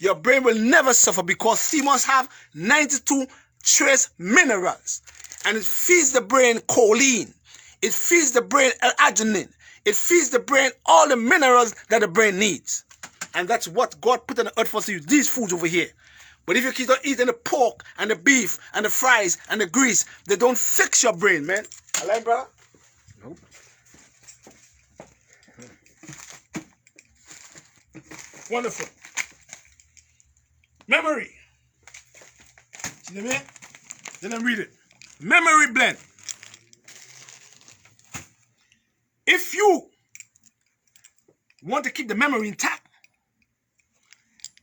Your brain will never suffer, because sea moss have 92 trace minerals. And it feeds the brain choline. It feeds the brain L-arginine. It feeds the brain all the minerals that the brain needs. And that's what God put on the earth for us to use, these foods over here. But if you keep on eating the pork and the beef and the fries and the grease, they don't fix your brain, man. Align, brother? Nope. Wonderful. Memory. See them here? Then I read it. Memory blend. If you want to keep the memory intact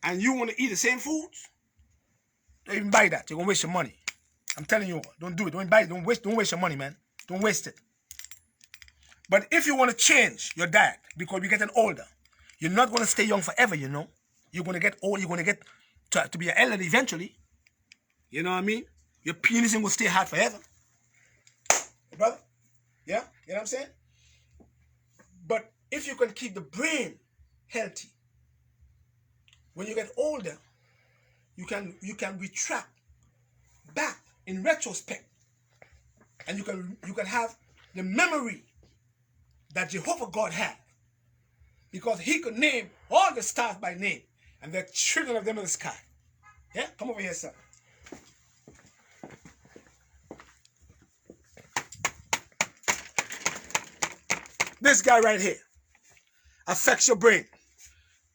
and you want to eat the same foods, don't even buy that. You're going to waste your money. I'm telling you, don't do it. Don't buy it. Don't waste your money, man. Don't waste it. But if you want to change your diet, because you're getting older, you're not going to stay young forever, you know. You're going to get old. You're going to get to be an elderly eventually. You know what I mean? Your penis ain't going to stay hard forever. Brother? Yeah? You know what I'm saying? But if you can keep the brain healthy, when you get older, you can retract back in retrospect, and you can have the memory that Jehovah God had, because he could name all the stars by name, and there are children of them in the sky. Yeah, come over here, son. This guy right here affects your brain.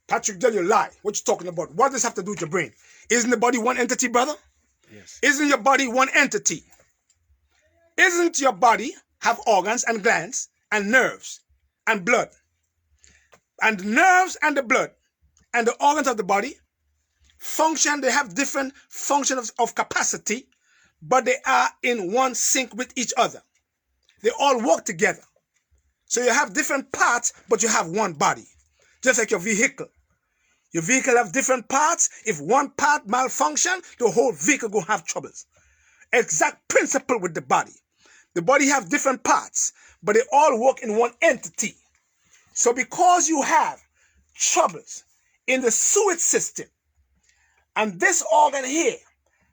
Patrick, tell you lie. What you talking about? What does this have to do with your brain? Isn't the body one entity, brother? Yes. Isn't your body one entity? Isn't your body have organs and glands and nerves and blood? And the nerves and the blood and the organs of the body function, they have different functions of capacity, but they are in one sync with each other. They all work together. So you have different parts, but you have one body. Just like your vehicle. Your vehicle have different parts. If one part malfunction, the whole vehicle gonna have troubles. Exact principle with the body. The body have different parts, but they all work in one entity. So because you have troubles in the sewage system, and this organ here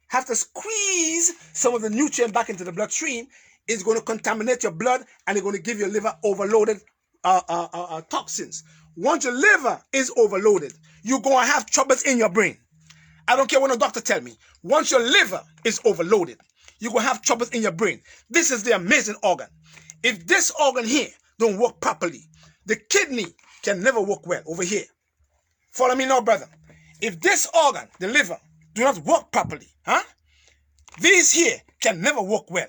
have to squeeze some of the nutrient back into the bloodstream, it's going to contaminate your blood, and it's going to give your liver overloaded toxins. Once your liver is overloaded, you're going to have troubles in your brain. I don't care what a doctor tell me. Once your liver is overloaded, you're going to have troubles in your brain. This is the amazing organ. If this organ here don't work properly, the kidney can never work well over here. Follow me now, brother. If this organ, the liver, do not work properly, these here can never work well.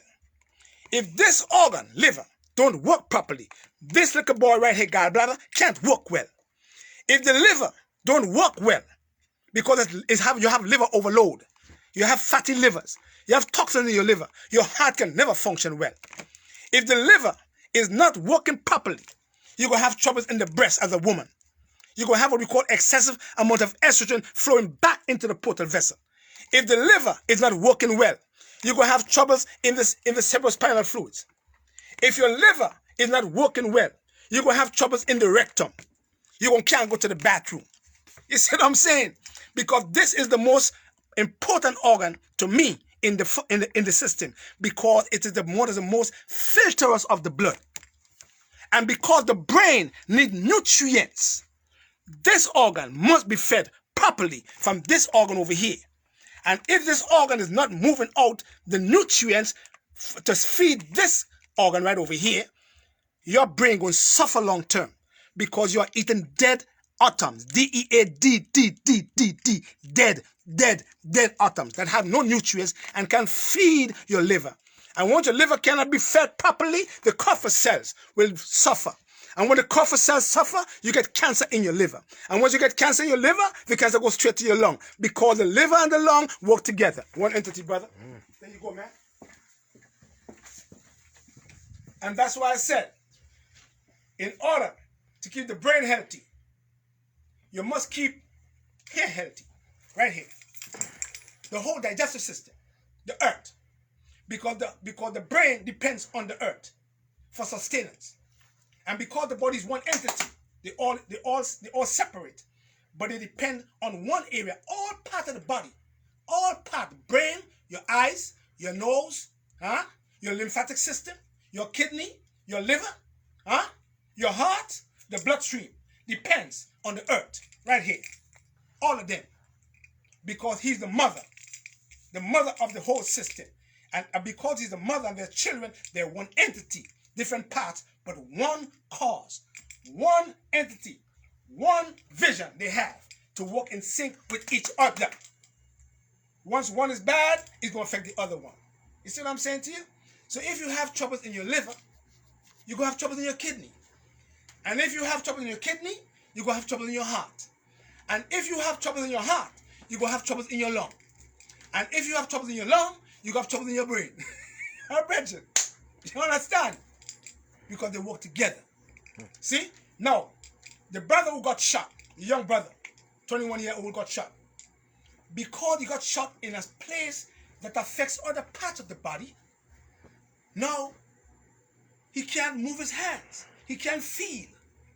If this organ, liver, don't work properly, this little boy right here, gallbladder, can't work well. If the liver don't work well, because you have liver overload, you have fatty livers, you have toxins in your liver, your heart can never function well. If the liver is not working properly, you're going to have troubles in the breast as a woman. You're going to have what we call excessive amount of estrogen flowing back into the portal vessel. If the liver is not working well, you're going to have troubles in the cerebrospinal fluids. If your liver is not working well, you're going to have troubles in the rectum. You can't go to the bathroom. You see what I'm saying? Because this is the most important organ to me in the system, because it is one of the most filterers of the blood. And because the brain needs nutrients, this organ must be fed properly from this organ over here. And if this organ is not moving out the nutrients to feed this organ right over here, your brain going to suffer long term, because you are eating dead atoms. D-E-A-D-D-D-D-D. Dead atoms that have no nutrients and can feed your liver. And once your liver cannot be fed properly, the corpus cells will suffer. And when the corpus cells suffer, you get cancer in your liver. And once you get cancer in your liver, the cancer goes straight to your lung, because the liver and the lung work together. One entity, brother. There you go, man. And that's why I said, in order to keep the brain healthy, you must keep hair healthy. Right here. The whole digestive system. The earth. Because the brain depends on the earth for sustenance. And because the body is one entity, they all separate, but they depend on one area. All part of the body, all part, brain, your eyes, your nose, your lymphatic system, your kidney, your liver, your heart, the bloodstream depends on the earth right here. All of them, because he's the mother of the whole system, and because he's the mother and their children, they're one entity, different parts, but one cause, one entity, one vision they have to work in sync with each other. Once one is bad, it's going to affect the other one. You see what I'm saying to you? So if you have troubles in your liver, you're going to have troubles in your kidney. And if you have trouble in your kidney, you're going to have trouble in your heart. And if you have trouble in your heart, you're going to have troubles in your lung. And if you have troubles in your lung, you're going to have troubles in your brain. I bet you. You understand? Because they work together. See? Now, the brother who got shot, the young brother, 21-year-old got shot. Because he got shot in a place that affects other parts of the body, now he can't move his hands. He can't feel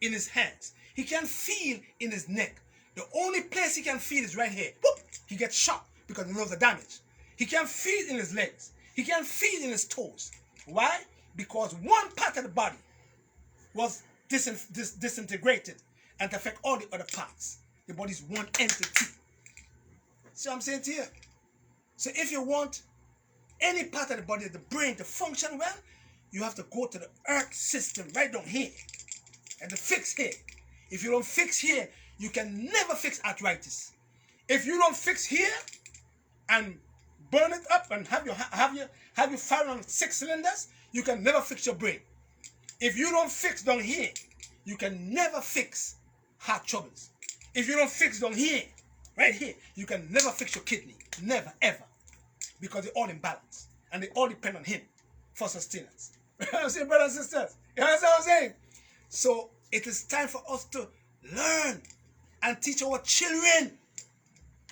in his hands. He can't feel in his neck. The only place he can feel is right here. Whoop! He gets shot because the nerves are damaged. He can't feel in his legs. He can't feel in his toes. Why? Because one part of the body was disintegrated and to affect all the other parts. The body is one entity. See what I'm saying to you? So if you want any part of the body, the brain, to function well, you have to go to the earth system right down here and to fix here. If you don't fix here, you can never fix arthritis. If you don't fix here and burn it up and have you fire on 6 cylinders, you can never fix your brain. If you don't fix down here, you can never fix heart troubles. If you don't fix down here, right here, you can never fix your kidney. Never, ever. Because they're all in balance. And they all depend on him for sustenance. You know what I'm saying, brothers and sisters? You understand what I'm saying? So it is time for us to learn and teach our children.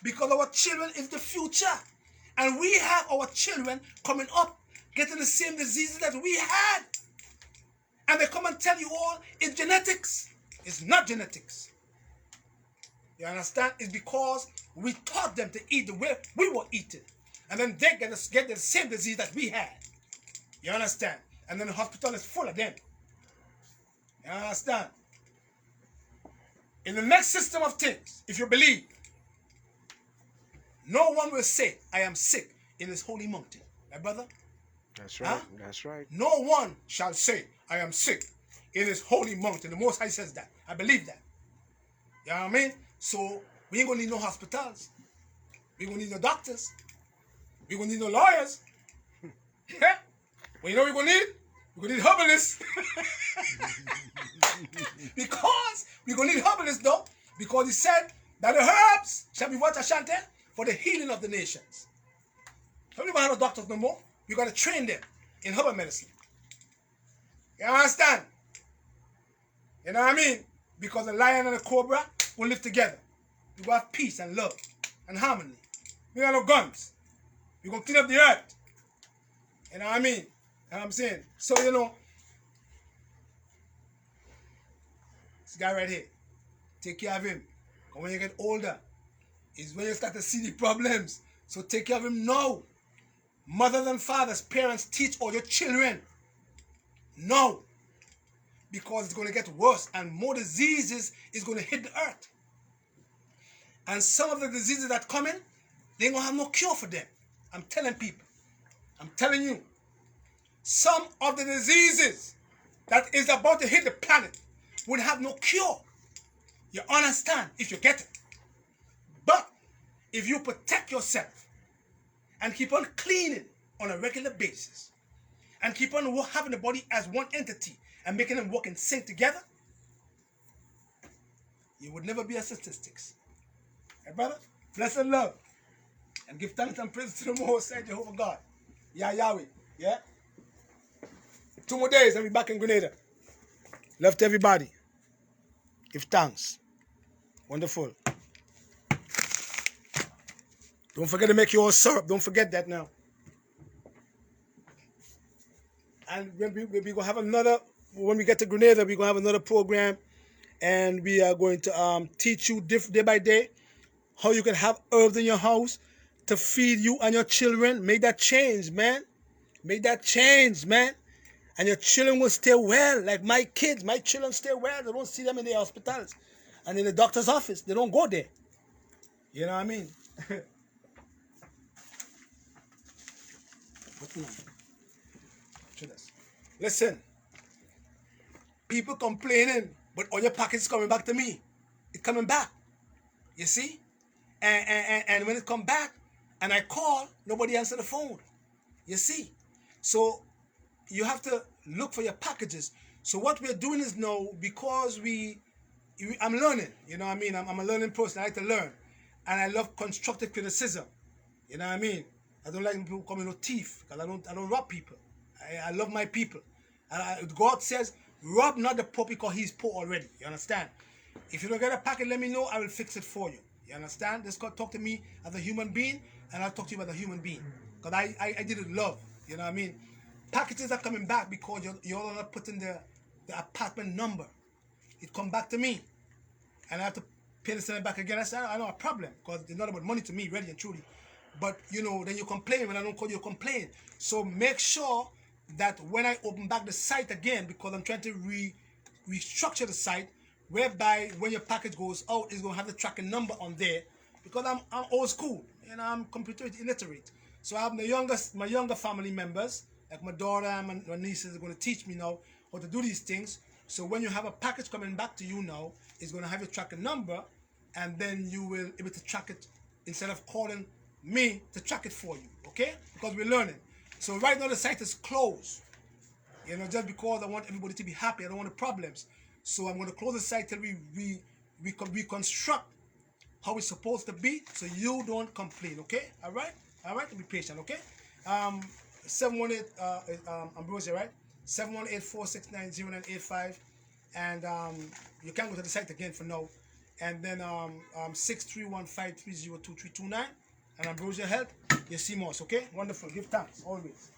Because our children is the future. And we have our children coming up getting the same diseases that we had. And they come and tell you all it's genetics. It's not genetics. You understand? It's because we taught them to eat the way we were eating. And then they get the same disease that we had. You understand? And then the hospital is full of them. You understand? In the next system of things, if you believe, no one will say, I am sick in this holy mountain. My brother? That's right. Huh? That's right. No one shall say, I am sick in this holy mountain. The Most High says that. I believe that. You know what I mean? So, we ain't going to need no hospitals. We ain't going to need no doctors. We ain't going to need no lawyers. Yeah? Well, you know what we're going to need? We're going to need herbalists. Because we're going to need herbalists, though. Because he said that the herbs shall be what, Ashante? For the healing of the nations. Don't even have no doctors no more. We got to train them in herbal medicine. You understand? You know what I mean? Because the lion and the cobra will live together. We will have peace and love and harmony. We got no guns. We're going to clean up the earth. You know what I mean? You know what I'm saying? So, you know, this guy right here, take care of him. Because when you get older, is when you start to see the problems. So take care of him now. Mothers and fathers, parents, teach all your children. No. Because it's going to get worse and more diseases is going to hit the earth. And some of the diseases that come in, they ain't going to have no cure for them. I'm telling people. I'm telling you. Some of the diseases that is about to hit the planet will have no cure. You understand if you get it. But if you protect yourself and keep on cleaning on a regular basis and keep on having the body as one entity and making them work in sync together, you would never be a statistics. Hey, brother, bless and love. And give thanks and praise to the Most High Jehovah God. Yahweh. Yeah? 2 more days and we're back in Grenada. Love to everybody. Give thanks. Wonderful. Don't forget to make your own syrup. Don't forget that now. And we're going to have another, when we get to Grenada, we're going to have another program. And we are going to teach you day by day how you can have herbs in your house to feed you and your children. Make that change, man. Make that change, man. And your children will stay well. Like my kids, my children stay well. They don't see them in the hospitals and in the doctor's office. They don't go there. You know what I mean? Listen, people complaining, but all your packets coming back to me. It's coming back. You see? And when it come back and I call, nobody answer the phone. You see? So you have to look for your packages. So what we're doing is now, because I'm learning, you know what I mean? I'm a learning person. I like to learn. And I love constructive criticism. You know what I mean? I don't like people coming with teeth, because I don't rob people. I love my people. God says, rob not the poor because he's poor already. You understand? If you don't get a packet, let me know. I will fix it for you. You understand? Just talk to me as a human being, and I'll talk to you as a human being. Because I did it love. You know what I mean? Packages are coming back because you're not putting the apartment number. It come back to me. And I have to pay the seller back again. I said, I know a problem, because it's not about money to me, really and truly. But, you know, then you complain. When I don't call you, complain. So make sure that when I open back the site again, because I'm trying to restructure the site, whereby when your package goes out, it's gonna have the tracking number on there. Because I'm old school and I'm computer illiterate. So I have my younger family members, like my daughter and my nieces, are gonna teach me now how to do these things. So when you have a package coming back to you now, it's gonna have your tracking number, and then you will able to track it instead of calling me to track it for you. Okay? Because we're learning. So right now the site is closed. You know, just because I want everybody to be happy, I don't want the problems. So I'm going to close the site till we reconstruct how it's supposed to be, so you don't complain. Okay? All right? All right? Be patient. Okay? 718 Ambrosia, right? 718-469-0985, and you can go to the site again for now. And then 631-530-2329, and Ambrosia help. You see more. Okay? Wonderful. Give thanks always.